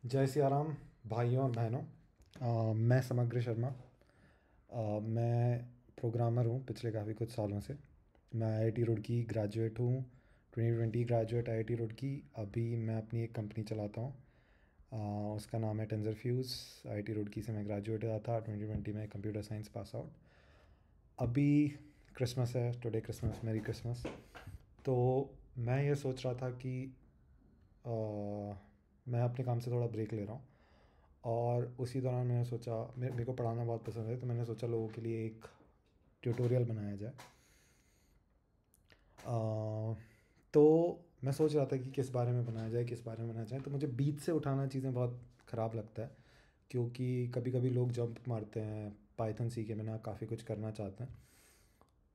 जय सिया राम भाइयों और बहनों। मैं समग्र शर्मा। मैं प्रोग्रामर हूँ पिछले काफ़ी कुछ सालों से। मैं आईआईटी रुड़की ग्रेजुएट हूँ। 2020 ग्रेजुएट आईआईटी रुड़की। अभी मैं अपनी एक कंपनी चलाता हूँ। उसका नाम है टेंसरफ्यूज़। आईआईटी रुड़की से मैं ग्रेजुएट हुआ था 2020 में, कंप्यूटर साइंस पास आउट। अभी क्रिसमस है, टुडे क्रिसमस, मेरी क्रिसमस। तो मैं ये सोच रहा था कि अ, मैं अपने काम से थोड़ा ब्रेक ले रहा हूँ। और उसी दौरान मैंने सोचा, मेरे को पढ़ाना बहुत पसंद है, तो मैंने सोचा लोगों के लिए एक ट्यूटोरियल बनाया जाए। तो मैं सोच रहा था कि किस बारे में बनाया जाए, किस बारे में बनाया जाए। तो मुझे बीच से उठाना चीज़ें बहुत ख़राब लगता है, क्योंकि कभी कभी लोग जंप मारते हैं पाइथन सीखे बिना, काफ़ी कुछ करना चाहते हैं।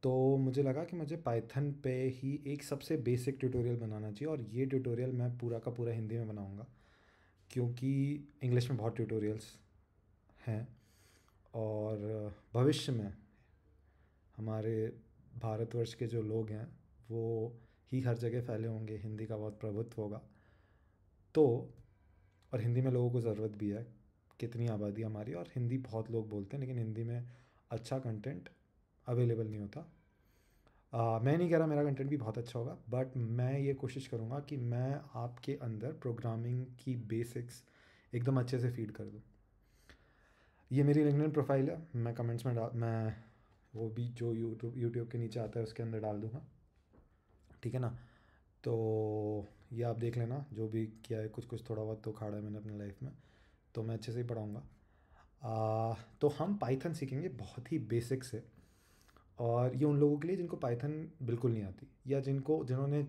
तो मुझे लगा कि मुझे पाइथन पे ही एक सबसे बेसिक ट्यूटोरियल बनाना चाहिए, और ये ट्यूटोरियल मैं पूरा का पूरा हिंदी में बनाऊंगा, क्योंकि इंग्लिश में बहुत ट्यूटोरियल्स हैं। और भविष्य में हमारे भारतवर्ष के जो लोग हैं वो ही हर जगह फैले होंगे, हिंदी का बहुत प्रभुत्व होगा। तो और हिंदी में लोगों को ज़रूरत भी है। कितनी आबादी है हमारी, और हिंदी बहुत लोग बोलते हैं, लेकिन हिंदी में अच्छा कंटेंट अवेलेबल नहीं होता। मैं नहीं कह रहा मेरा कंटेंट भी बहुत अच्छा होगा, बट मैं ये कोशिश करूँगा कि मैं आपके अंदर प्रोग्रामिंग की बेसिक्स एकदम अच्छे से फीड कर दूँ। ये मेरी लिंक्डइन प्रोफाइल है, मैं कमेंट्स में मैं वो भी जो यूट्यूब के नीचे आता है उसके अंदर डाल दूँगा। ठीक है ना? तो ये आप देख लेना, जो भी किया है, कुछ कुछ थोड़ा बहुत तो खाड़ा है मैंने अपनी लाइफ में। तो मैं अच्छे से ही पढ़ाऊँगा। तो हम पाइथन सीखेंगे बहुत ही बेसिक से। और ये उन लोगों के लिए जिनको पाइथन बिल्कुल नहीं आती, या जिन्होंने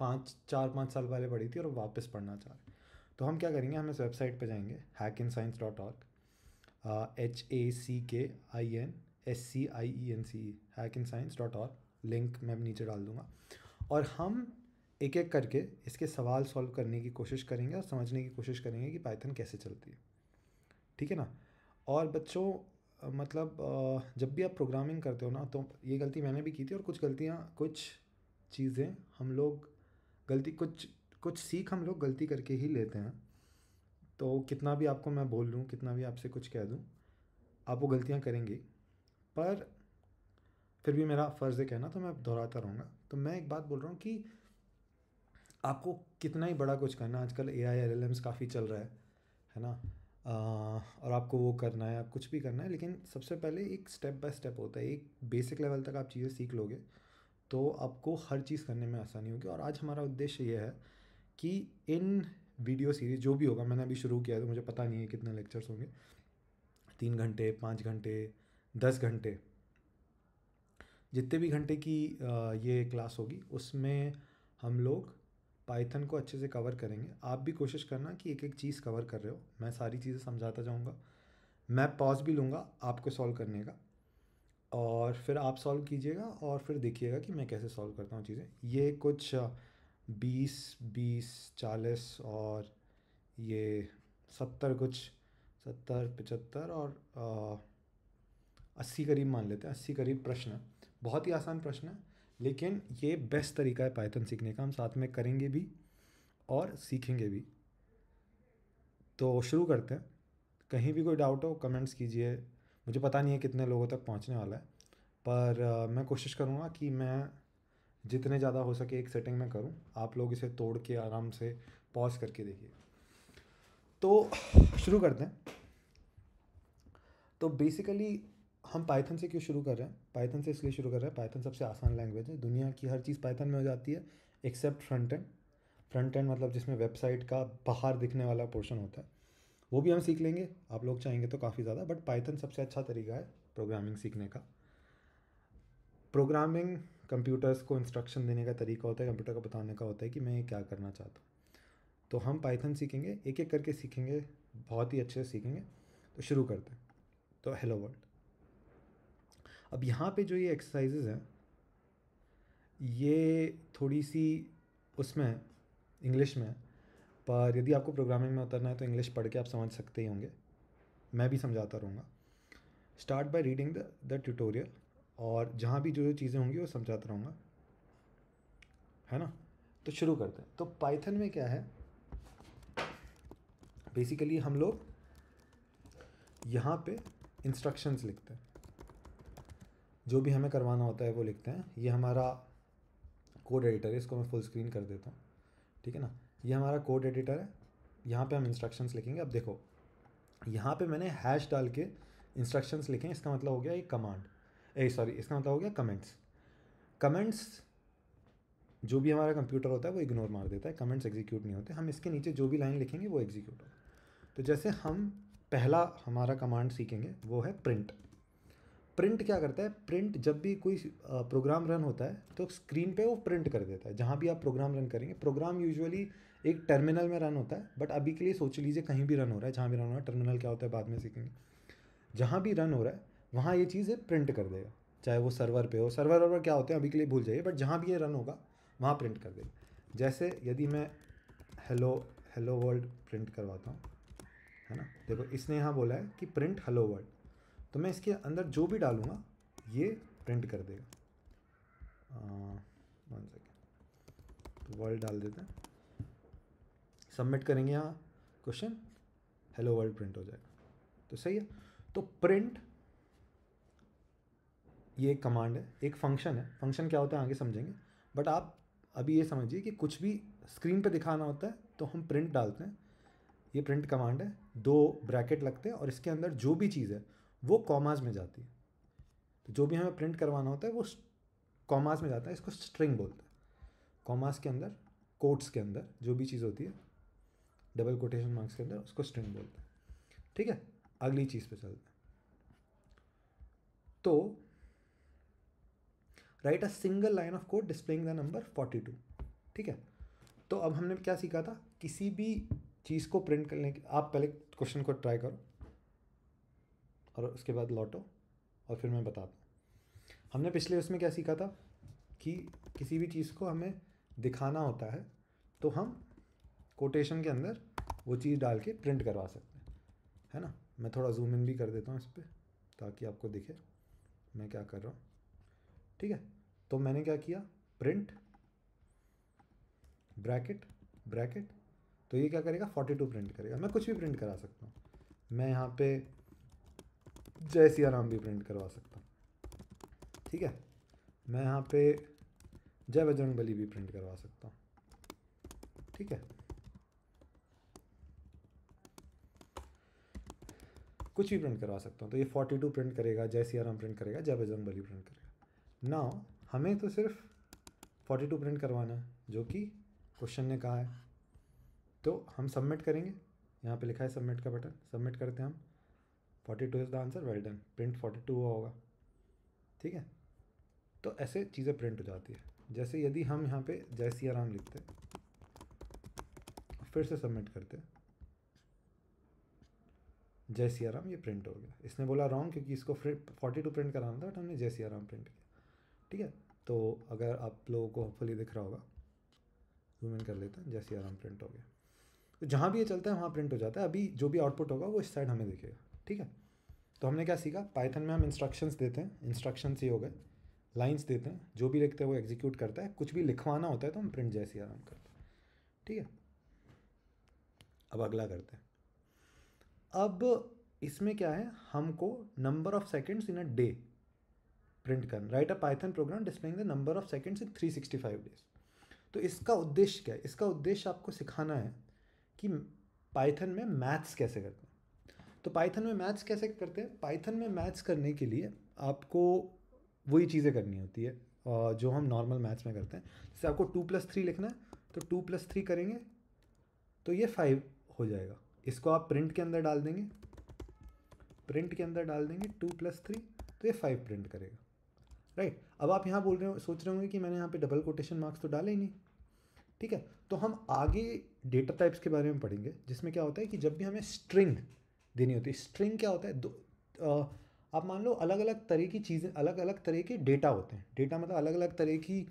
5 4 5 साल पहले पढ़ी थी और वापस पढ़ना चाह रहे हैं। तो हम क्या करेंगे, हम इस वेबसाइट पे जाएंगे, hackinscience.org। HACKINSCIENCE, hackinscience.org। लिंक मैं नीचे डाल दूँगा। और हम एक एक करके इसके सवाल सॉल्व करने की कोशिश करेंगे और समझने की कोशिश करेंगे कि पाइथन कैसे चलती है। ठीक है ना? और बच्चों, मतलब जब भी आप प्रोग्रामिंग करते हो ना, तो ये गलती मैंने भी की थी, और कुछ चीज़ें हम लोग गलती कुछ कुछ सीख हम लोग गलती करके ही लेते हैं। तो कितना भी आपको मैं बोल लूँ, कितना भी आपसे कुछ कह दूँ, आप वो गलतियाँ करेंगे। पर फिर भी मेरा फ़र्ज़ है कहना, तो मैं दोहराता रहूँगा। तो मैं एक बात बोल रहा हूँ कि आपको कितना ही बड़ा कुछ करना, आजकल AI LLMs काफ़ी चल रहा है ना? और आपको वो करना है, कुछ भी करना है, लेकिन सबसे पहले एक स्टेप बाय स्टेप होता है। एक बेसिक लेवल तक आप चीज़ें सीख लोगे तो आपको हर चीज़ करने में आसानी होगी। और आज हमारा उद्देश्य ये है कि इन वीडियो सीरीज़ जो भी होगा, मैंने अभी शुरू किया है तो मुझे पता नहीं है कितने लेक्चर्स होंगे, 3 घंटे, 5 घंटे, 10 घंटे, जितने भी घंटे की ये क्लास होगी, उसमें हम लोग पाइथन को अच्छे से कवर करेंगे। आप भी कोशिश करना कि एक एक चीज़ कवर कर रहे हो। मैं सारी चीज़ें समझाता जाऊँगा, मैं पॉज भी लूँगा आपको सॉल्व करने का, और फिर आप सॉल्व कीजिएगा और फिर देखिएगा कि मैं कैसे सॉल्व करता हूँ चीज़ें। ये कुछ 20 20 40 और ये 70, कुछ 70 75 और 80 करीब मान लेते हैं, 80 करीब प्रश्न है। बहुत ही आसान प्रश्न है, लेकिन ये बेस्ट तरीका है पाइथन सीखने का। हम साथ में करेंगे भी और सीखेंगे भी। तो शुरू करते हैं। कहीं भी कोई डाउट हो कमेंट्स कीजिए। मुझे पता नहीं है कितने लोगों तक पहुंचने वाला है, पर मैं कोशिश करूँगा कि मैं जितने ज़्यादा हो सके एक सेटिंग में करूँ। आप लोग इसे तोड़ के आराम से पॉज करके देखिए। तो शुरू करते हैं। तो बेसिकली हम पाइथन से क्यों शुरू कर रहे हैं? पाइथन से इसलिए शुरू कर रहे हैं, पाइथन सबसे आसान लैंग्वेज है। दुनिया की हर चीज़ पाइथन में हो जाती है, except front end. Front end मतलब जिसमें वेबसाइट का बाहर दिखने वाला पोर्शन होता है, वो भी हम सीख लेंगे आप लोग चाहेंगे तो काफ़ी ज़्यादा। बट पाइथन सबसे अच्छा तरीका है प्रोग्रामिंग सीखने का। प्रोग्रामिंग कंप्यूटर्स को इंस्ट्रक्शन देने का तरीका होता है, कंप्यूटर को बताने का होता है कि मैं ये क्या करना चाहता हूँ। तो हम पाइथन सीखेंगे, एक एक करके सीखेंगे, बहुत ही अच्छे से सीखेंगे। तो शुरू करते हैं। तो हेलो वर्ल्ड। अब यहाँ पे जो ये एक्सरसाइजेज हैं, ये थोड़ी सी उसमें है, इंग्लिश में है। पर यदि आपको प्रोग्रामिंग में उतरना है तो इंग्लिश पढ़ के आप समझ सकते ही होंगे, मैं भी समझाता रहूँगा। Start by reading the tutorial, और जहाँ भी जो जो चीज़ें होंगी वो समझाता रहूँगा, है ना? तो शुरू करते हैं। तो पाइथन में क्या है, बेसिकली हम लोग यहाँ पे इंस्ट्रक्शंस लिखते हैं, जो भी हमें करवाना होता है वो लिखते हैं। ये हमारा कोड एडिटर है, इसको मैं फुल स्क्रीन कर देता हूँ, ठीक है ना। ये हमारा कोड एडिटर है, यहाँ पे हम इंस्ट्रक्शंस लिखेंगे। अब देखो यहाँ पे मैंने हैश डाल के इंस्ट्रक्शंस लिखे हैं, इसका मतलब हो गया एक कमांड, सॉरी इसका मतलब हो गया कमेंट्स। कमेंट्स जो भी हमारा कंप्यूटर होता है वो इग्नोर मार देता है, कमेंट्स एग्जीक्यूट नहीं होते। हम इसके नीचे जो भी लाइन लिखेंगे वो एग्जीक्यूट होगा। तो जैसे हम पहला हमारा कमांड सीखेंगे वो है प्रिंट। प्रिंट क्या करता है, प्रिंट जब भी कोई प्रोग्राम रन होता है तो स्क्रीन पे वो प्रिंट कर देता है। जहाँ भी आप प्रोग्राम रन करेंगे, प्रोग्राम यूजुअली एक टर्मिनल में रन होता है, बट अभी के लिए सोच लीजिए कहीं भी रन हो रहा है, जहाँ भी रन हो रहा है। टर्मिनल क्या होता है बाद में सीखेंगे। जहाँ भी रन हो रहा है वहाँ ये चीज़ प्रिंट कर देगा, चाहे वो सर्वर पे हो। सर्वर क्या होते हैं अभी के लिए भूल जाइए, बट जहाँ भी ये रन होगा वहाँ प्रिंट कर देगा। जैसे यदि मैं हेलो वर्ल्ड प्रिंट करवाता हूँ, है ना, देखो इसने यहाँ बोला है कि प्रिंट हेलो वर्ल्ड, तो मैं इसके अंदर जो भी डालूँगा ये प्रिंट कर देगा। 1 सेकेंड, वर्ल्ड डाल देते हैं, सबमिट करेंगे, यहाँ क्वेश्चन हेलो वर्ल्ड प्रिंट हो जाएगा। तो सही है। तो प्रिंट ये एक कमांड है, एक फंक्शन है। फंक्शन क्या होता है आगे समझेंगे, बट आप अभी ये समझिए कि कुछ भी स्क्रीन पे दिखाना होता है तो हम प्रिंट डालते हैं। ये प्रिंट कमांड है, 2 ब्रैकेट लगते हैं और इसके अंदर जो भी चीज़ है वो कॉमास में जाती है। तो जो भी हमें प्रिंट करवाना होता है वो कॉमास में जाता है, इसको स्ट्रिंग बोलते हैं। कॉमास के अंदर, कोट्स के अंदर जो भी चीज़ होती है, डबल कोटेशन मार्क्स के अंदर, उसको स्ट्रिंग बोलते हैं। ठीक है, अगली चीज़ पे चलते हैं। तो right a single line of code displaying the number 42। ठीक है, तो अब हमने क्या सीखा था, किसी भी चीज़ को प्रिंट करने के, आप पहले क्वेश्चन को ट्राई करो और उसके बाद लौटो और फिर मैं बताता हूँ। हमने पिछले उसमें क्या सीखा था कि किसी भी चीज़ को हमें दिखाना होता है तो हम कोटेशन के अंदर वो चीज़ डाल के प्रिंट करवा सकते हैं, है ना। मैं थोड़ा जूम इन भी कर देता हूँ इस पर ताकि आपको दिखे मैं क्या कर रहा हूँ। ठीक है, तो मैंने क्या किया, प्रिंट ब्रैकेट ब्रैकेट, तो ये क्या करेगा 42 प्रिंट करेगा। मैं कुछ भी प्रिंट करा सकता हूँ, मैं यहाँ पे जय सिया राम भी प्रिंट करवा सकता हूँ। ठीक है, मैं यहाँ पे जय बजरंगबली भी प्रिंट करवा सकता हूँ। ठीक है, कुछ भी प्रिंट करवा सकता हूँ। तो ये 42 प्रिंट करेगा, जय सिया राम प्रिंट करेगा, जय बजरंगबली प्रिंट करेगा। नाउ हमें तो सिर्फ 42 प्रिंट करवाना है जो कि क्वेश्चन ने कहा है। तो हम सबमिट करेंगे, यहाँ पे लिखा है सबमिट का बटन, सबमिट करते हैं हम। 42 is the answer, well done, print 42 हुआ होगा। ठीक है, तो ऐसे चीज़ें प्रिंट हो जाती है। जैसे यदि हम यहाँ पे जय सिया राम लिखते हैं, फिर से सबमिट करते हैं, जय सिया राम, ये प्रिंट हो गया। इसने बोला रॉन्ग क्योंकि इसको 42 प्रिंट कराना था, बट हमने जय सिया राम प्रिंट किया। ठीक है, तो अगर आप लोगों को होपफुली दिख रहा होगा, जूम इन कर लेते हैं, जय सिया राम प्रिंट हो गया। तो जहाँ भी ये चलता है वहाँ प्रिंट हो जाता है। अभी जो भी आउटपुट होगा वो इस साइड हमें दिखेगा। ठीक है, तो हमने क्या सीखा, पाइथन में हम इंस्ट्रक्शंस देते हैं, इंस्ट्रक्शंस ये हो गए, लाइंस देते हैं, जो भी लिखते हैं वो एग्जीक्यूट करता है। कुछ भी लिखवाना होता है तो हम प्रिंट जय सिया राम करते हैं। ठीक है, अब अगला करते हैं। अब इसमें क्या है, हमको number of seconds in a day print करना। Right a Python program displaying the number of seconds in 365 days. तो इसका उद्देश्य क्या है, इसका उद्देश्य आपको सिखाना है कि पाइथन में मैथ्स कैसे करते हैं। तो पाइथन में मैथ्स कैसे करते हैं, पाइथन में मैथ्स करने के लिए आपको वही चीज़ें करनी होती है जो हम नॉर्मल मैथ्स में करते हैं। जैसे आपको 2+3 लिखना है तो 2+3 करेंगे तो ये 5 हो जाएगा। इसको आप प्रिंट के अंदर डाल देंगे, प्रिंट के अंदर डाल देंगे 2+3 तो ये 5 प्रिंट करेगा। राइट, अब आप यहाँ बोल रहे हो, सोच रहे होंगे कि मैंने यहाँ पे डबल कोटेशन मार्क्स तो डाले ही नहीं। ठीक है, तो हम आगे डेटा टाइप्स के बारे में पढ़ेंगे, जिसमें क्या होता है कि जब भी हमें स्ट्रिंग देनी होती है, स्ट्रिंग क्या होता है, आप मान लो अलग अलग तरह की चीज़ें, अलग अलग तरह के डेटा होते हैं। डेटा मतलब अलग अलग तरह की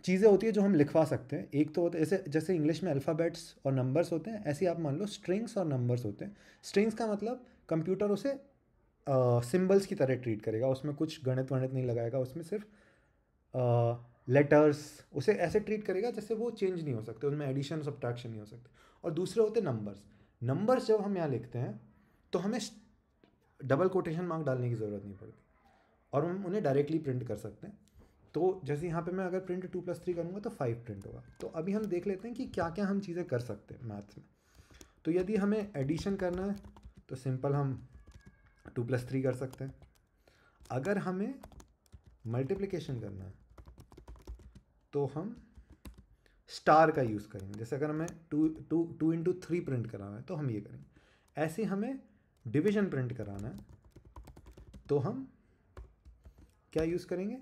चीज़ें होती है जो हम लिखवा सकते हैं। एक तो होता है जैसे इंग्लिश में अल्फ़ाबेट्स और नंबर्स होते हैं, ऐसे आप मान लो स्ट्रिंग्स और नंबर्स होते हैं। स्ट्रिंग्स का मतलब कंप्यूटर उसे सिंबल्स की तरह ट्रीट करेगा, उसमें कुछ गणित वणित नहीं लगाएगा, उसमें सिर्फ लेटर्स, उसे ऐसे ट्रीट करेगा जैसे वो चेंज नहीं हो सकते, उनमें एडिशन सब्ट्रैक्शन नहीं हो सकते। और दूसरे होते नंबर्स। नंबर्स जब हम यहाँ लिखते हैं तो हमें डबल कोटेशन मार्क डालने की ज़रूरत नहीं पड़ती और हम उन्हें डायरेक्टली प्रिंट कर सकते हैं। तो जैसे यहाँ पे मैं अगर प्रिंट 2+3 करूँगा तो 5 प्रिंट होगा। तो अभी हम देख लेते हैं कि क्या क्या हम चीज़ें कर सकते हैं मैथ्स में। तो यदि हमें एडिशन करना है तो सिंपल हम 2+3 कर सकते हैं। अगर हमें मल्टीप्लिकेशन करना है तो हम स्टार का यूज़ करेंगे। जैसे अगर हमें 2 × 3 प्रिंट कराना है तो हम ये करेंगे। ऐसे हमें डिवीजन प्रिंट कराना है तो हम क्या यूज़ करेंगे,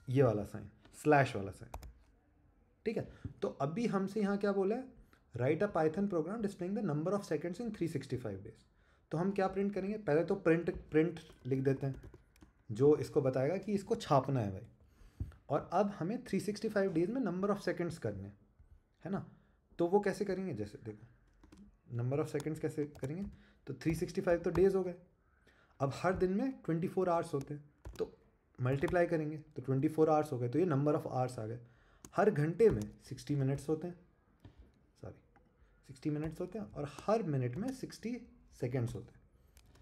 ये वाला साइन, स्लैश वाला साइन। ठीक है, तो अभी हमसे यहाँ क्या बोला है, right a Python program displaying the number of seconds in 365 days. तो हम क्या प्रिंट करेंगे, पहले तो प्रिंट लिख देते हैं जो इसको बताएगा कि इसको छापना है भाई। और अब हमें 365 डेज में नंबर ऑफ सेकंड्स करने हैं, है ना। तो वो कैसे करेंगे, जैसे देखो नंबर ऑफ सेकंड्स कैसे करेंगे, तो 365 तो डेज हो गए। अब हर दिन में 24 आवर्स होते हैं तो मल्टीप्लाई करेंगे तो 24 आवर्स हो गए, तो ये नंबर ऑफ आवर्स आ गए। हर घंटे में 60 मिनट्स होते हैं, 60 मिनट्स होते हैं, और हर मिनट में 60 सेकेंड्स होते हैं,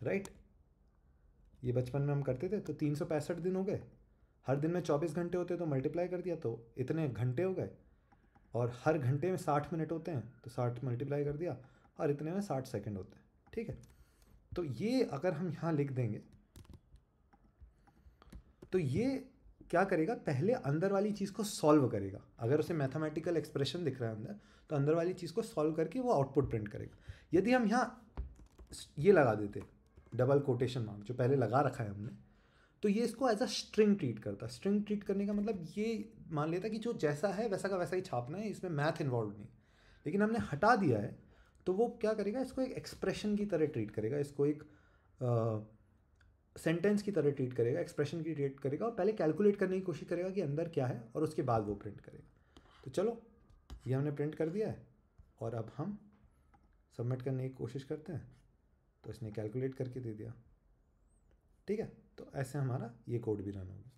राइट। ये बचपन में हम करते थे। तो 365 दिन हो गए, हर दिन में 24 घंटे होते हैं तो मल्टीप्लाई कर दिया तो इतने घंटे हो गए। और हर घंटे में 60 मिनट होते हैं तो 60 मल्टीप्लाई कर दिया, और इतने में 60 सेकेंड होते हैं। ठीक है, तो ये अगर हम यहाँ लिख देंगे तो ये क्या करेगा, पहले अंदर वाली चीज़ को सॉल्व करेगा। अगर उसे मैथमेटिकल एक्सप्रेशन दिख रहा है अंदर, तो अंदर वाली चीज़ को सॉल्व करके वो आउटपुट प्रिंट करेगा। यदि हम यहाँ ये लगा देते डबल कोटेशन मार्क जो पहले लगा रखा है हमने, तो ये इसको एज अ स्ट्रिंग ट्रीट करता। स्ट्रिंग ट्रीट करने का मतलब ये मान लेता कि जो जैसा है वैसा का वैसा ही छापना है, इसमें मैथ इन्वॉल्व नहीं। लेकिन हमने हटा दिया है तो वो क्या करेगा, इसको एक एक्सप्रेशन की तरह ट्रीट करेगा, इसको एक सेंटेंस की तरह ट्रीट करेगा, एक्सप्रेशन की ट्रीट करेगा, और पहले कैलकुलेट करने की कोशिश करेगा कि अंदर क्या है, और उसके बाद वो प्रिंट करेगा। तो चलो ये हमने प्रिंट कर दिया है, और अब हम सबमिट करने की कोशिश करते हैं तो इसने कैलकुलेट करके दे दिया। ठीक है, तो ऐसे हमारा ये कोड भी रन होगा।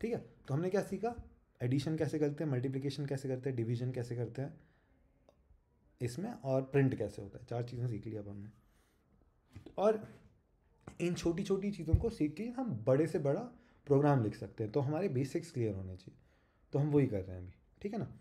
ठीक है, तो हमने क्या सीखा, एडिशन कैसे करते हैं, मल्टीप्लिकेशन कैसे करते हैं, डिवीजन कैसे करते हैं इसमें, और प्रिंट कैसे होता है। 4 चीज़ें सीख ली अब हमने। और इन छोटी छोटी चीज़ों को सीख के हम बड़े से बड़ा प्रोग्राम लिख सकते हैं। तो हमारे बेसिक्स क्लियर होने चाहिए, तो हम वही कर रहे हैं अभी। ठीक है ना।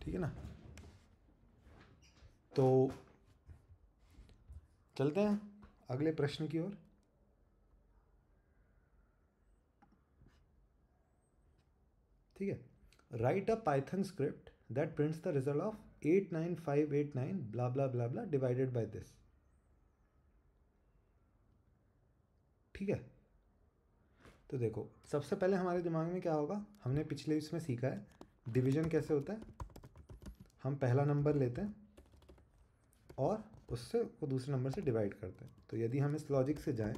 ठीक है ना, तो चलते हैं अगले प्रश्न की ओर। ठीक है, right a Python script that prints the result of 89589 blah blah blah blah divided by this. ठीक है, तो देखो सबसे पहले हमारे दिमाग में क्या होगा, हमने पिछले इसमें सीखा है डिवीजन कैसे होता है। हम पहला नंबर लेते हैं और उससे वो दूसरे नंबर से डिवाइड करते हैं। तो यदि हम इस लॉजिक से जाएं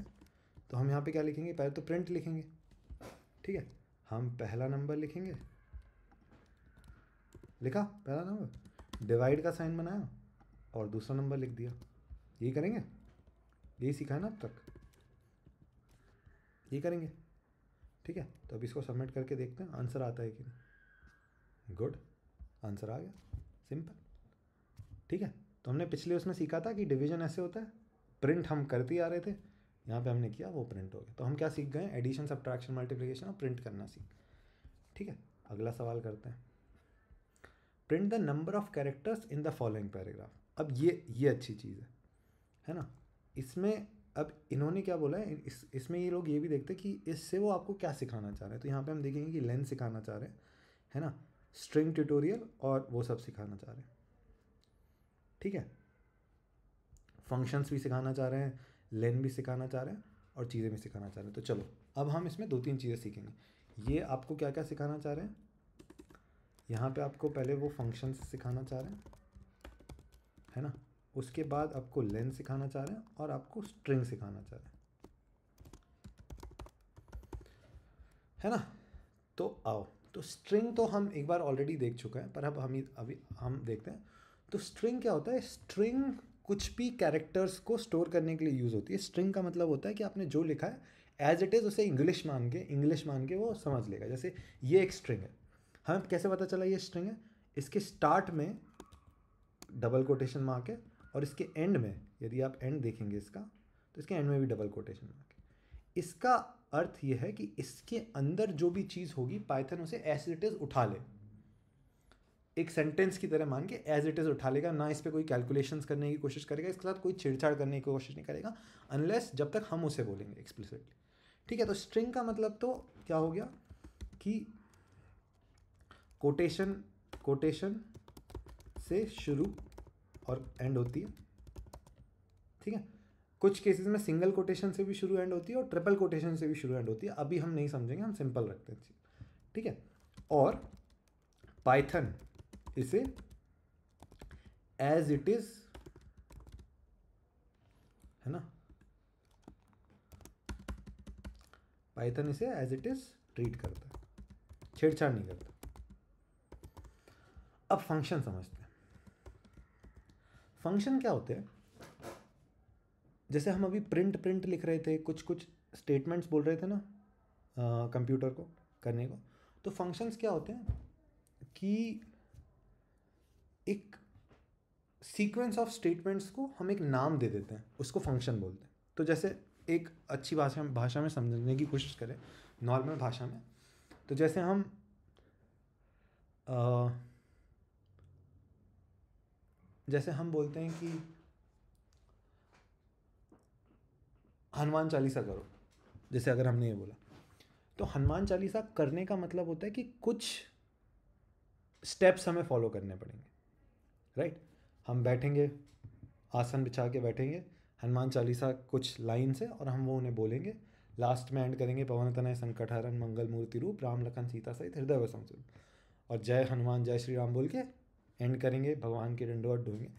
तो हम यहाँ पे क्या लिखेंगे, पहले तो प्रिंट लिखेंगे। ठीक है, हम पहला नंबर लिखेंगे, लिखा पहला नंबर, डिवाइड का साइन बनाया और दूसरा नंबर लिख दिया। यही करेंगे, यही सीखा है ना अब तक, यही करेंगे। ठीक है, तो अब इसको सबमिट करके देखते हैं आंसर आता है कि नहीं। गुड, आंसर आ गया, सिंपल। ठीक है, तो हमने पिछले उसमें सीखा था कि डिवीजन ऐसे होता है, प्रिंट हम करते ही आ रहे थे, यहाँ पे हमने किया वो प्रिंट हो गया। तो हम क्या सीख गए, एडिशन सब्ट्रैक्शन मल्टीप्लिकेशन और प्रिंट करना सीख। ठीक है, अगला सवाल करते हैं, print the number of characters in the following paragraph. अब ये अच्छी चीज़ है ना। इसमें अब इन्होंने क्या बोला है, इसमें ये लोग ये भी देखते हैं कि इससे वो आपको क्या सिखाना चाह रहे हैं। तो यहाँ पे हम देखेंगे कि लेन सिखाना चाह रहे हैं, है ना, स्ट्रिंग ट्यूटोरियल और वो सब सिखाना चाह रहे हैं। ठीक है, फंक्शंस भी सिखाना चाह रहे हैं, लेन भी सिखाना चाह रहे हैं, और चीज़ें भी सिखाना चाह रहे हैं। तो चलो अब हम इसमें 2-3 चीज़ें सीखेंगे। ये आपको क्या क्या सिखाना चाह रहे हैं, यहाँ पे आपको पहले वो फंक्शंस सिखाना चाह रहे हैं, है ना, उसके बाद आपको लेन सिखाना चाह रहे हैं, और आपको स्ट्रिंग सिखाना चाह रहे हैं, है ना। तो आओ, तो स्ट्रिंग तो हम एक बार ऑलरेडी देख चुके हैं, पर अब अभी हम देखते हैं। तो स्ट्रिंग क्या होता है? स्ट्रिंग कुछ भी कैरेक्टर्स को स्टोर करने के लिए यूज़ होती है। स्ट्रिंग का मतलब होता है कि आपने जो लिखा है एज इट इज़ उसे इंग्लिश मान के वो समझ लेगा। जैसे ये एक स्ट्रिंग है, हमें कैसे पता चला ये स्ट्रिंग है? इसके स्टार्ट में डबल कोटेशन मार्क है, और इसके एंड में, यदि आप एंड देखेंगे इसका, तो इसके एंड में भी डबल कोटेशन मार्क है। इसका अर्थ ये है कि इसके अंदर जो भी चीज़ होगी पाइथन उसे एज इट इज़ उठा ले, एक सेंटेंस की तरह मान के एज इट इज़ उठा लेगा। ना इस पर कोई कैलकुलेशंस करने की कोशिश करेगा, इसके साथ कोई छेड़छाड़ करने की कोशिश नहीं करेगा, अनलेस जब तक हम उसे बोलेंगे एक्सप्लिसिटली। ठीक है, तो स्ट्रिंग का मतलब तो क्या हो गया कि कोटेशन से शुरू और एंड होती है। ठीक है, कुछ केसेस में सिंगल कोटेशन से भी शुरू एंड होती है और ट्रिपल कोटेशन से भी शुरू एंड होती है। अभी हम नहीं समझेंगे, हम सिंपल रखते हैं। ठीक है, और पाइथन इसे एज इट इज, है ना, पाइथन इसे एज इट इज ट्रीट करता है, छेड़छाड़ नहीं करता। अब फंक्शन समझते हैं। फंक्शन क्या होते हैं? जैसे हम अभी प्रिंट लिख रहे थे, कुछ स्टेटमेंट्स बोल रहे थे ना कंप्यूटर को करने को। तो फंक्शंस क्या होते हैं कि एक सीक्वेंस ऑफ स्टेटमेंट्स को हम एक नाम दे देते हैं, उसको फंक्शन बोलते हैं। तो जैसे एक अच्छी भाषा में समझने की कोशिश करें, नॉर्मल भाषा में, तो जैसे हम बोलते हैं कि हनुमान चालीसा करो, जैसे अगर हमने ये बोला, तो हनुमान चालीसा करने का मतलब होता है कि कुछ स्टेप्स हमें फॉलो करने पड़ेंगे, राइट? हम बैठेंगे, आसन बिछा के बैठेंगे, हनुमान चालीसा कुछ लाइन से, और हम वो उन्हें बोलेंगे। लास्ट में एंड करेंगे पवन तनय संकट हरण मंगल मूर्ति रूप राम लखन सीता सहित हृदय वसम स्वरूप, और जय हनुमान जय श्री राम बोल के एंड करेंगे, भगवान के दंडवत ढोएंगे।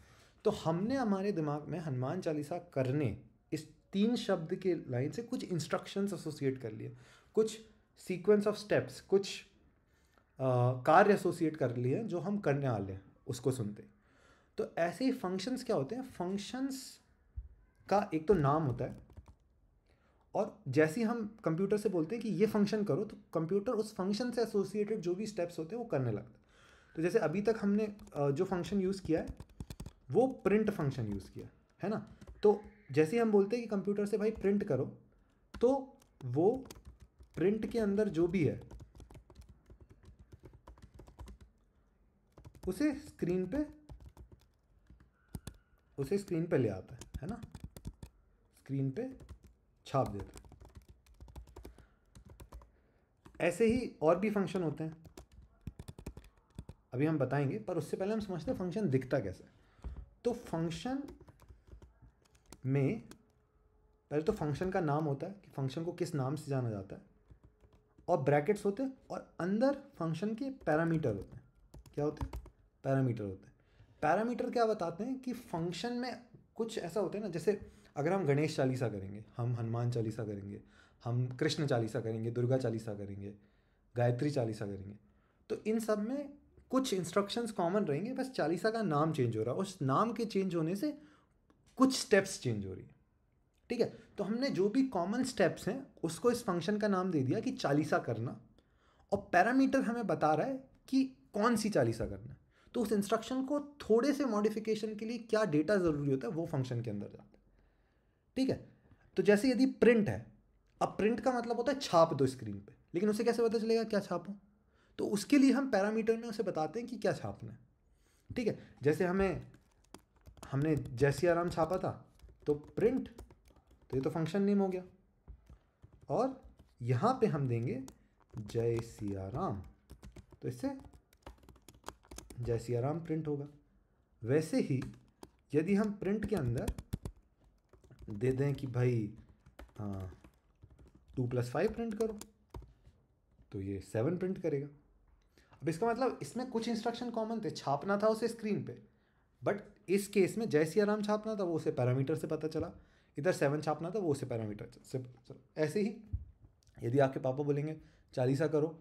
तो हमने हमारे दिमाग में हनुमान चालीसा करने इस 3 शब्द के लाइन से कुछ इंस्ट्रक्शंस एसोसिएट कर लिए, कुछ सीक्वेंस ऑफ स्टेप्स, कुछ कार्य एसोसिएट कर लिए जो हम करने वाले हैं उसको सुनते। तो ऐसे ही फंक्शंस क्या होते हैं? फंक्शंस का एक तो नाम होता है, और जैसे ही हम कंप्यूटर से बोलते हैं कि ये फंक्शन करो, तो कंप्यूटर उस फंक्शन से एसोसिएटेड जो भी स्टेप्स होते हैं वो करने लगता है। तो जैसे अभी तक हमने जो फंक्शन यूज़ किया है वो प्रिंट फंक्शन यूज़ किया है ना। तो जैसे ही हम बोलते हैं कि कंप्यूटर से भाई प्रिंट करो, तो वो प्रिंट के अंदर जो भी है उसे स्क्रीन पे ले आता है ना, स्क्रीन पे छाप देता है। ऐसे ही और भी फंक्शन होते हैं, अभी हम बताएंगे, पर उससे पहले हम समझते हैं फंक्शन दिखता कैसे। तो फंक्शन में पहले तो फंक्शन का नाम होता है कि फंक्शन को किस नाम से जाना जाता है, और ब्रैकेट्स होते हैं, और अंदर फंक्शन के पैरामीटर होते हैं। क्या होते हैं? पैरामीटर होते हैं। पैरामीटर क्या बताते हैं कि फंक्शन में कुछ ऐसा होता है ना, जैसे अगर हम गणेश चालीसा करेंगे, हम हनुमान चालीसा करेंगे, हम कृष्ण चालीसा करेंगे, दुर्गा चालीसा करेंगे, गायत्री चालीसा करेंगे, तो इन सब में कुछ इंस्ट्रक्शंस कॉमन रहेंगे, बस चालीसा का नाम चेंज हो रहा है, उस नाम के चेंज होने से कुछ स्टेप्स चेंज हो रही है। ठीक है, तो हमने जो भी कॉमन स्टेप्स हैं उसको इस फंक्शन का नाम दे दिया कि चालीसा करना, और पैरामीटर हमें बता रहा है कि कौन सी चालीसा करना है। तो उस इंस्ट्रक्शन को थोड़े से मॉडिफिकेशन के लिए क्या डेटा ज़रूरी होता है वो फंक्शन के अंदर जाता है। ठीक है, तो जैसे यदि प्रिंट है, अब प्रिंट का मतलब होता है छाप दो स्क्रीन पे, लेकिन उसे कैसे पता चलेगा क्या छापो? तो उसके लिए हम पैरामीटर में उसे बताते हैं कि क्या छापना है। ठीक है, जैसे हमने जय सिया राम छापा था, तो प्रिंट, तो ये तो फंक्शन नेम हो गया, और यहाँ पे हम देंगे जय सिया राम, तो इससे जय सिया राम प्रिंट होगा। वैसे ही यदि हम प्रिंट के अंदर दे दें कि भाई 2+5 प्रिंट करो, तो ये 7 प्रिंट करेगा। अब इसका मतलब इसमें कुछ इंस्ट्रक्शन कॉमन थे, छापना था उसे स्क्रीन पे, बट इस केस में जय सिया राम छापना था, वो उसे पैरामीटर से पता चला, इधर 7 छापना था, वो उसे पैरामीटर से पता चला। ऐसे ही यदि आपके पापा बोलेंगे चालीसा करो,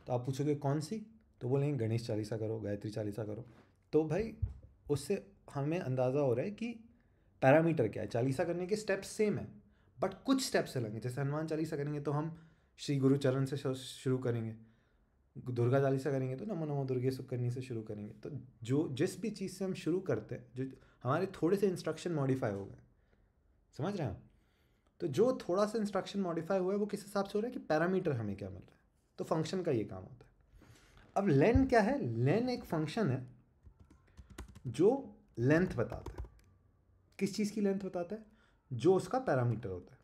तो आप पूछोगे कौन सी, तो बोलेंगे गणेश चालीसा करो, गायत्री चालीसा करो। तो भाई उससे हमें अंदाज़ा हो रहा है कि पैरामीटर क्या है। चालीसा करने के स्टेप्स सेम है बट कुछ स्टेप्स अलग हैं। जैसे हनुमान चालीसा करेंगे तो हम श्री गुरु चरण से शुरू करेंगे, दुर्गा चालीसा करेंगे तो नमो नमो दुर्गे सुकरनी से शुरू करेंगे। तो जो जिस भी चीज़ से हम शुरू करते हैं, जो हमारे थोड़े से इंस्ट्रक्शन मॉडिफाई हो गए, समझ रहे हैं आप? तो जो थोड़ा सा इंस्ट्रक्शन मॉडिफाई हुआ है वो किस हिसाब से हो रहा है कि पैरामीटर हमें क्या मिल रहा है। तो फंक्शन का ये काम होता है। अब लेन क्या है? लेन एक फंक्शन है जो लेंथ बताता है। किस चीज़ की लेंथ बताता है? जो उसका पैरामीटर होता है।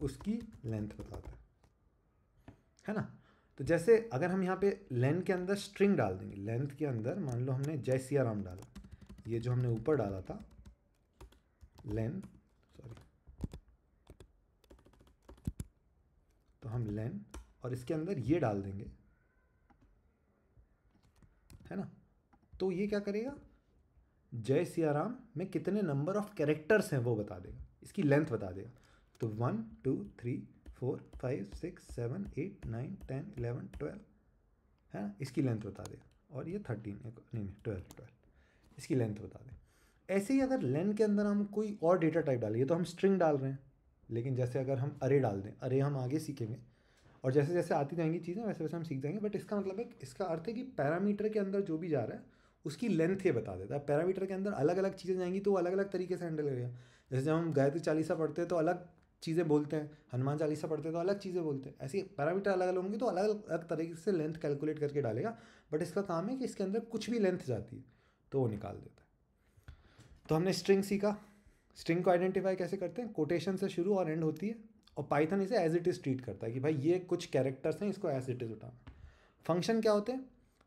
उसकी लेंथ बताता है ना? तो जैसे अगर हम यहाँ पे लेन के अंदर स्ट्रिंग डाल देंगे, लेंथ के अंदर मान लो हमने जय सिया राम डाला, ये जो हमने ऊपर डाला था लेन, सॉरी, तो हम लेन और इसके अंदर ये डाल देंगे, है ना? तो ये क्या करेगा? जय सिया राम में कितने नंबर ऑफ कैरेक्टर्स हैं वो बता देगा, इसकी लेंथ बता देगा। तो 1 2 3 4 5 6 7 8 9 10 11 12 है ना, इसकी लेंथ बता देगा। और ये 13 नहीं 12 इसकी लेंथ बता दें। ऐसे ही अगर लेन के अंदर हम कोई और डेटा टाइप डालिए, तो हम स्ट्रिंग डाल रहे हैं, लेकिन जैसे अगर हम अरे डाल दें, अरे हम आगे सीखेंगे और जैसे जैसे आती जाएंगी चीज़ें वैसे वैसे हम सीख जाएंगे। बट इसका मतलब है, इसका अर्थ है कि पैरामीटर के अंदर जो भी जा रहा है उसकी लेंथ ये बता देता है। पैरामीटर के अंदर अलग अलग चीज़ें जाएंगी तो वो अलग अलग तरीके से हैंडल करेगा। जैसे जब हम गायत्री चालीसा पढ़ते हैं तो अलग चीज़ें बोलते हैं, हनुमान चालीसा पढ़ते हैं तो अलग चीज़ें बोलते हैं। ऐसे पैरामीटर अलग अलग होंगे तो अलग अलग तरीके से लेंथ कैलकुलेट करके डालेगा। बट इसका काम है कि इसके अंदर कुछ भी लेंथ जाती है तो वो निकाल देता है। तो हमने स्ट्रिंग सीखा। स्ट्रिंग को आइडेंटिफाई कैसे करते हैं? कोटेशन से शुरू और एंड होती है, और पाइथन इसे एज इट इज़ ट्रीट करता है कि भाई ये कुछ कैरेक्टर्स हैं, इसको एज इट इज़ उठाना। फंक्शन क्या होते हैं?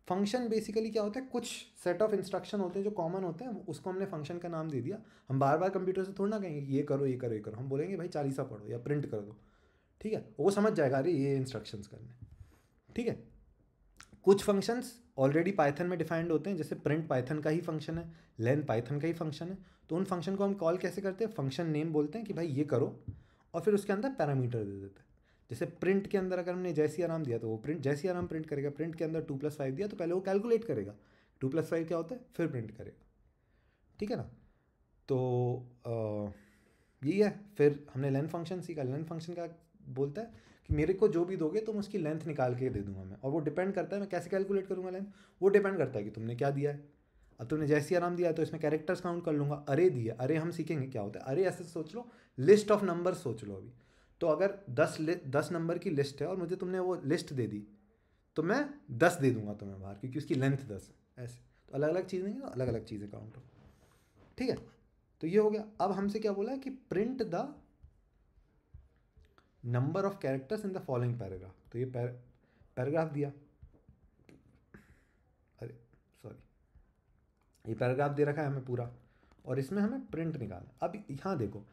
फंक्शन बेसिकली क्या होता है? कुछ सेट ऑफ इंस्ट्रक्शन होते हैं जो कॉमन होते हैं, उसको हमने फंक्शन का नाम दे दिया। हम बार बार कंप्यूटर से थोड़ा ना कहेंगे ये करो ये करो ये करो, हम बोलेंगे भाई चालीसा पढ़ो या प्रिंट कर दो, ठीक है? वो समझ जाएगा अरे ये इंस्ट्रक्शंस करने, ठीक है? कुछ फंक्शंस ऑलरेडी पाइथन में डिफाइंड होते हैं, जैसे प्रिंट पाइथन का ही फंक्शन है, लेन पाइथन का ही फंक्शन है। तो उन फंक्शन को हम कॉल कैसे करते हैं? फंक्शन नेम बोलते हैं कि भाई ये करो, और फिर उसके अंदर पैरामीटर दे देते हैं। जैसे प्रिंट के अंदर अगर हमने जय सिया राम दिया तो वो प्रिंट जय सिया राम प्रिंट करेगा। प्रिंट के अंदर 2+5 दिया तो पहले वो कैलकुलेट करेगा 2+5 क्या होता है, फिर प्रिंट करेगा, ठीक है ना? तो यही है। फिर हमने लेन फंक्शन सीखा। लेन फंक्शन का बोलता है कि मेरे को जो भी दोगे तुम उसकी लेंथ निकाल के दे दूंगा मैं, और वो डिपेंड करता है मैं कैसे कैलकुलेट करूंगा लेंथ। वो डिपेंड करता है कि तुमने क्या दिया है। अब तुमने जय सिया राम दिया है तो इसमें कैरेक्टर्स काउंट कर लूँगा। अरे दिया, अरे हम सीखेंगे क्या होता है अरे। ऐसे सोच लो, लिस्ट ऑफ नंबर सोच लो अभी। तो अगर 10 नंबर की लिस्ट है और मुझे तुमने वो लिस्ट दे दी, तो मैं 10 दे दूंगा तुम्हें बाहर, क्योंकि उसकी लेंथ 10 है। ऐसे तो अलग अलग चीज़ें नहीं, अलग अलग चीज़ें काउंट हो, ठीक है? तो ये हो गया। अब हमसे क्या बोला है कि print the number of characters in the following paragraph. तो ये पैराग्राफ दिया, अरे सॉरी, ये पैराग्राफ दे रखा है हमें पूरा, और इसमें हमें प्रिंट निकालना। अब यहाँ देखो,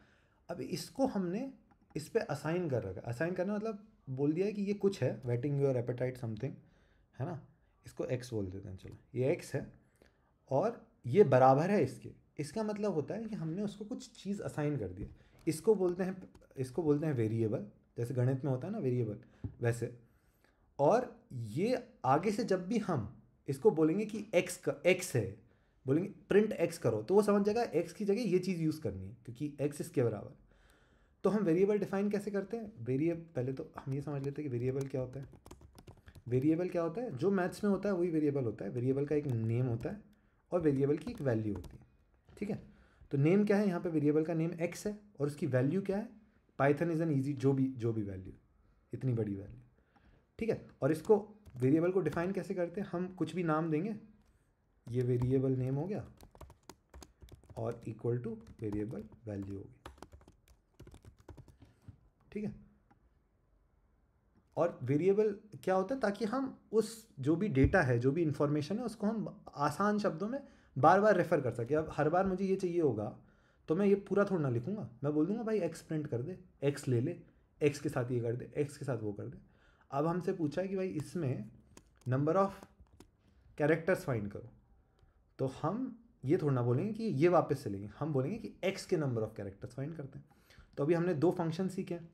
अब इसको हमने इस पर असाइन कर रखा है। असाइन करना मतलब बोल दिया है कि ये कुछ है, वेटिंग योर एपेटाइट समथिंग, है ना? इसको एक्स बोल देते हैं, चलो ये एक्स है और ये बराबर है इसके। इसका मतलब होता है कि हमने उसको कुछ चीज़ असाइन कर दिया। इसको बोलते हैं वेरिएबल, जैसे गणित में होता है ना वेरिएबल, वैसे। और ये आगे से जब भी हम इसको बोलेंगे कि एक्स है, बोलेंगे प्रिंट एक्स करो, तो वो समझ जाएगा एक्स की जगह ये चीज़ यूज़ करनी है क्योंकि एक्स इसके बराबर। तो हम वेरिएबल डिफाइन कैसे करते हैं? पहले तो हम ये समझ लेते हैं कि वेरिएबल क्या होता है। वेरिएबल क्या होता है? जो मैथ्स में होता है वही वेरिएबल होता है। वेरिएबल का एक नेम होता है और वेरिएबल की एक वैल्यू होती है, ठीक है? तो नेम क्या है? यहाँ पे वेरिएबल का नेम एक्स है और उसकी वैल्यू क्या है? पाइथन इज एन ईजी, जो भी वैल्यू, इतनी बड़ी वैल्यू, ठीक है? और इसको वेरिएबल को डिफाइन कैसे करते हैं? हम कुछ भी नाम देंगे, ये वेरिएबल नेम हो गया और इक्वल टू वेरिएबल वैल्यू होगी, ठीक है? और वेरिएबल क्या होता है? ताकि हम उस जो भी डेटा है, जो भी इंफॉर्मेशन है, उसको हम आसान शब्दों में बार बार रेफर कर सके। अब हर बार मुझे ये चाहिए होगा तो मैं ये पूरा थोड़ा ना लिखूंगा, मैं बोल दूंगा भाई एक्स प्रिंट कर दे, एक्स ले ले, एक्स के साथ ये कर दे, एक्स के साथ वो कर दे। अब हमसे पूछा है कि भाई इसमें नंबर ऑफ कैरेक्टर्स फाइंड करो, तो हम ये थोड़ा ना बोलेंगे कि ये वापस से लेंगे, हम बोलेंगे कि एक्स के नंबर ऑफ कैरेक्टर्स फाइंड करते हैं। तो अभी हमने 2 फंक्शन सीखे हैं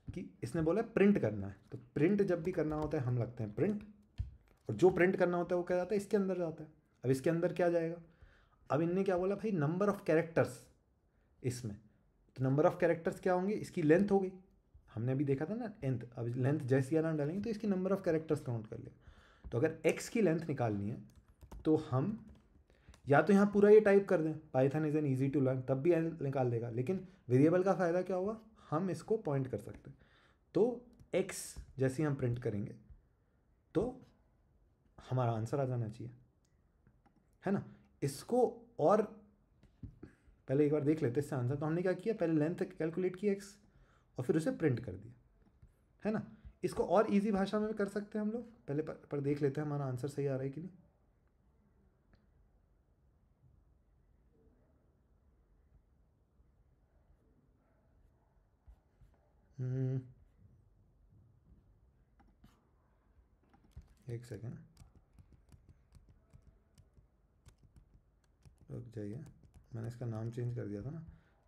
कि इसने बोला प्रिंट करना है, तो प्रिंट जब भी करना होता है हम लगते हैं प्रिंट, और जो प्रिंट करना होता है वो क्या जाता है, इसके अंदर जाता है। अब इसके अंदर क्या जाएगा, अब इनने क्या बोला भाई, नंबर ऑफ कैरेक्टर्स इसमें, तो नंबर ऑफ कैरेक्टर्स क्या होंगे, इसकी लेंथ हो गई, हमने अभी देखा था ना लेंथ, अब लेंथ जैसी यार डालेंगे तो इसकी नंबर ऑफ कैरेक्टर्स काउंट कर लेगा। तो अगर x की लेंथ निकालनी है तो हम या तो यहाँ पूरा ये टाइप कर दें, Python is an easy to learn, तब भी निकाल देगा, लेकिन वेरिएबल का फ़ायदा क्या होगा, हम इसको पॉइंट कर सकते हैं। तो x जैसे हम प्रिंट करेंगे तो हमारा आंसर आ जाना चाहिए, है ना। इसको और पहले एक बार देख लेते हैं इससे आंसर। तो हमने क्या किया, पहले लेंथ कैलकुलेट की x और फिर उसे प्रिंट कर दिया, है ना। इसको और इजी भाषा में भी कर सकते हैं हम लोग, पहले पर देख लेते हैं हमारा आंसर सही आ रहा है कि नहीं। एक सेकेंड रुक जाइए, मैंने इसका नाम चेंज कर दिया था ना,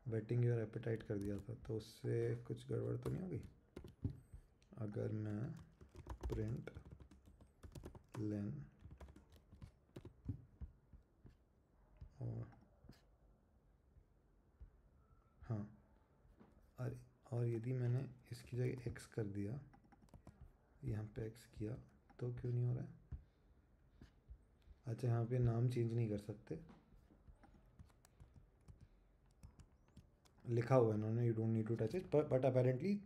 वेटिंग योर एपेटाइट कर दिया था, तो उससे कुछ गड़बड़ तो नहीं होगी। अगर मैं प्रिंट लेन और हाँ, और यदि मैंने इसकी जगह x कर दिया, यहाँ पे x किया, तो क्यों नहीं हो रहा है। अच्छा, यहाँ पे नाम चेंज नहीं कर सकते, लिखा हुआ है इन्होंने, you don't need to touch it, but apparently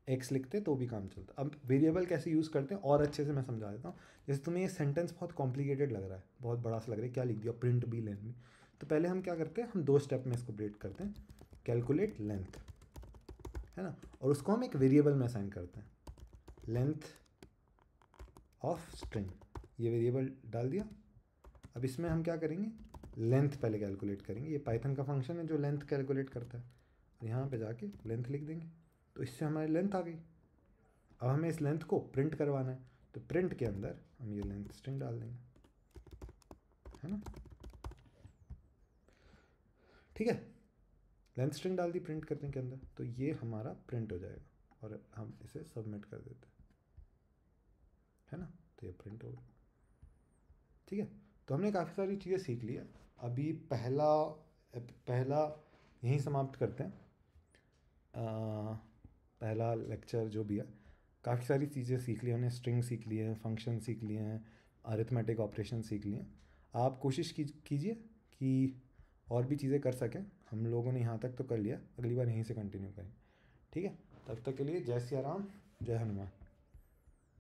x लिखते तो भी काम चलता। अब वेरिएबल कैसे यूज़ करते हैं और अच्छे से मैं समझा देता हूँ। जैसे तुम्हें ये सेंटेंस बहुत कॉम्प्लिकेटेड लग रहा है, बहुत बड़ा सा लग रहा है, क्या लिख दिया, प्रिंट बी लेंथ भी, तो पहले हम क्या करते हैं, हम 2 स्टेप में इसको ब्रेक करते हैं, कैलकुलेट लेंथ, है ना, और उसको हम एक वेरिएबल में असाइन करते हैं, लेंथ ऑफ स्ट्रिंग, ये वेरिएबल डाल दिया। अब इसमें हम क्या करेंगे, लेंथ पहले कैलकुलेट करेंगे, ये पाइथन का फंक्शन है जो लेंथ कैलकुलेट करता है, और यहाँ पे जाके लेंथ लिख देंगे, तो इससे हमारी लेंथ आ गई। अब हमें इस लेंथ को प्रिंट करवाना है, तो प्रिंट के अंदर हम ये लेंथ स्ट्रिंग डाल देंगे, है ना, ठीक है। लेंथ स्ट्रिंग डाल दी प्रिंट करने के अंदर, तो ये हमारा प्रिंट हो जाएगा और हम इसे सबमिट कर देते हैं, है ना, तो ये प्रिंट हो गया, ठीक है। तो हमने काफ़ी सारी चीज़ें सीख ली है। अभी पहला यहीं समाप्त करते हैं, पहला लेक्चर जो भी है, काफ़ी सारी चीज़ें सीख ली हमने, स्ट्रिंग सीख लिए हैं, फंक्शन सीख लिए हैं, अरिथमेटिक ऑपरेशन सीख लिए हैं। आप कोशिश कीजिए कि और भी चीज़ें कर सकें, हम लोगों ने यहाँ तक तो कर लिया, अगली बार यहीं से कंटिन्यू करें, ठीक है। तब तक के लिए जय सिया राम, जय हनुमान।